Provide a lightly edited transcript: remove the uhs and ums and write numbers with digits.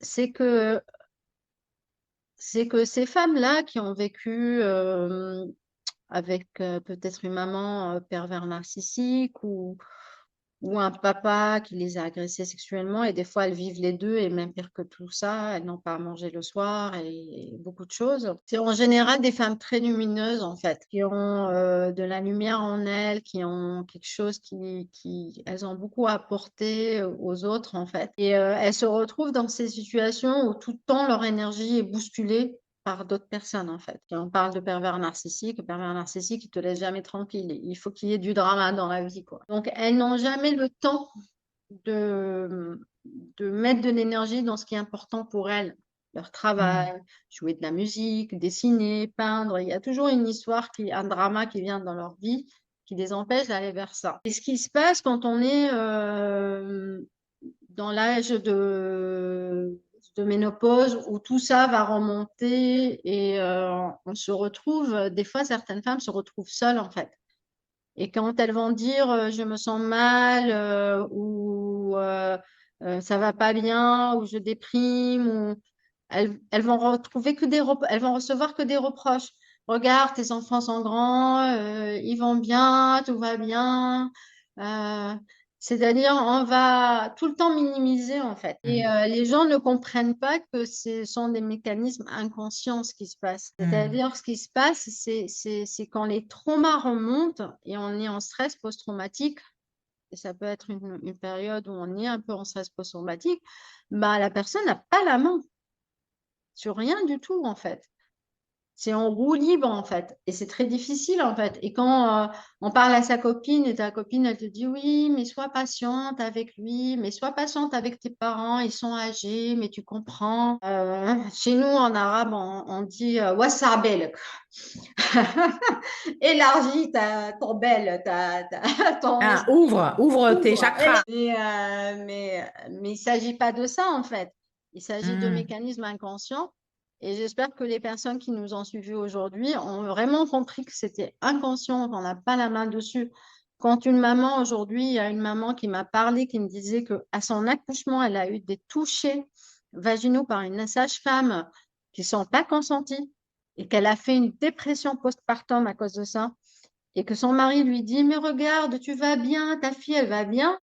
c'est que, c'est que ces femmes-là qui ont vécu avec peut-être une maman pervers narcissique ou un papa qui les a agressées sexuellement, et des fois elles vivent les deux, et même pire que tout ça, elles n'ont pas à manger le soir et beaucoup de choses. C'est en général des femmes très lumineuses en fait, qui ont de la lumière en elles, qui ont quelque chose elles ont beaucoup à apporter aux autres en fait. Et elles se retrouvent dans ces situations où tout le temps leur énergie est bousculée par d'autres personnes, en fait. Et on parle de pervers narcissique. Le pervers narcissique, il te laisse jamais tranquille. Il faut qu'il y ait du drama dans la vie, quoi. Donc, elles n'ont jamais le temps de, de mettre de l'énergie dans ce qui est important pour elles. Leur Mm. travail, jouer de la musique, dessiner, peindre. Il y a toujours une histoire, un drama qui vient dans leur vie qui les empêche d'aller vers ça. Et ce qui se passe quand on est dans l'âge de ménopause où tout ça va remonter et on se retrouve, des fois certaines femmes se retrouvent seules en fait. Et quand elles vont dire je me sens mal ou ça va pas bien ou je déprime, ou elles vont retrouver que elles vont recevoir que des reproches. Regarde, tes enfants sont grands, ils vont bien, tout va bien. Euh, C'est-à-dire, on va tout le temps minimiser en fait. Et Mm. les gens ne comprennent pas que ce sont des mécanismes inconscients ce qui se passe. Mm. C'est-à-dire, ce qui se passe, c'est quand les traumas remontent et on est en stress post-traumatique, et ça peut être une période où on est un peu en stress post-traumatique, bah, la personne n'a pas la main sur rien du tout en fait. C'est en roue libre en fait. Et c'est très difficile en fait. Et quand on parle à sa copine et ta copine, elle te dit oui, mais sois patiente avec lui, mais sois patiente avec tes parents, ils sont âgés, mais tu comprends. Chez nous en arabe, on dit wasabelek. Élargis ton bel, ton Ah, esprit. ouvre tes Ouvre. chakras. Mais il ne s'agit pas de ça, en fait. Il s'agit de Mm. mécanismes inconscients. Et j'espère que les personnes qui nous ont suivis aujourd'hui ont vraiment compris que c'était inconscient, qu'on n'a pas la main dessus. Quand une maman, aujourd'hui, il y a une maman qui m'a parlé, qui me disait qu'à son accouchement, elle a eu des touchés vaginaux par une sage-femme qui ne sont pas consentis et qu'elle a fait une dépression postpartum à cause de ça. Et que son mari lui dit, mais regarde, tu vas bien, ta fille, elle va bien.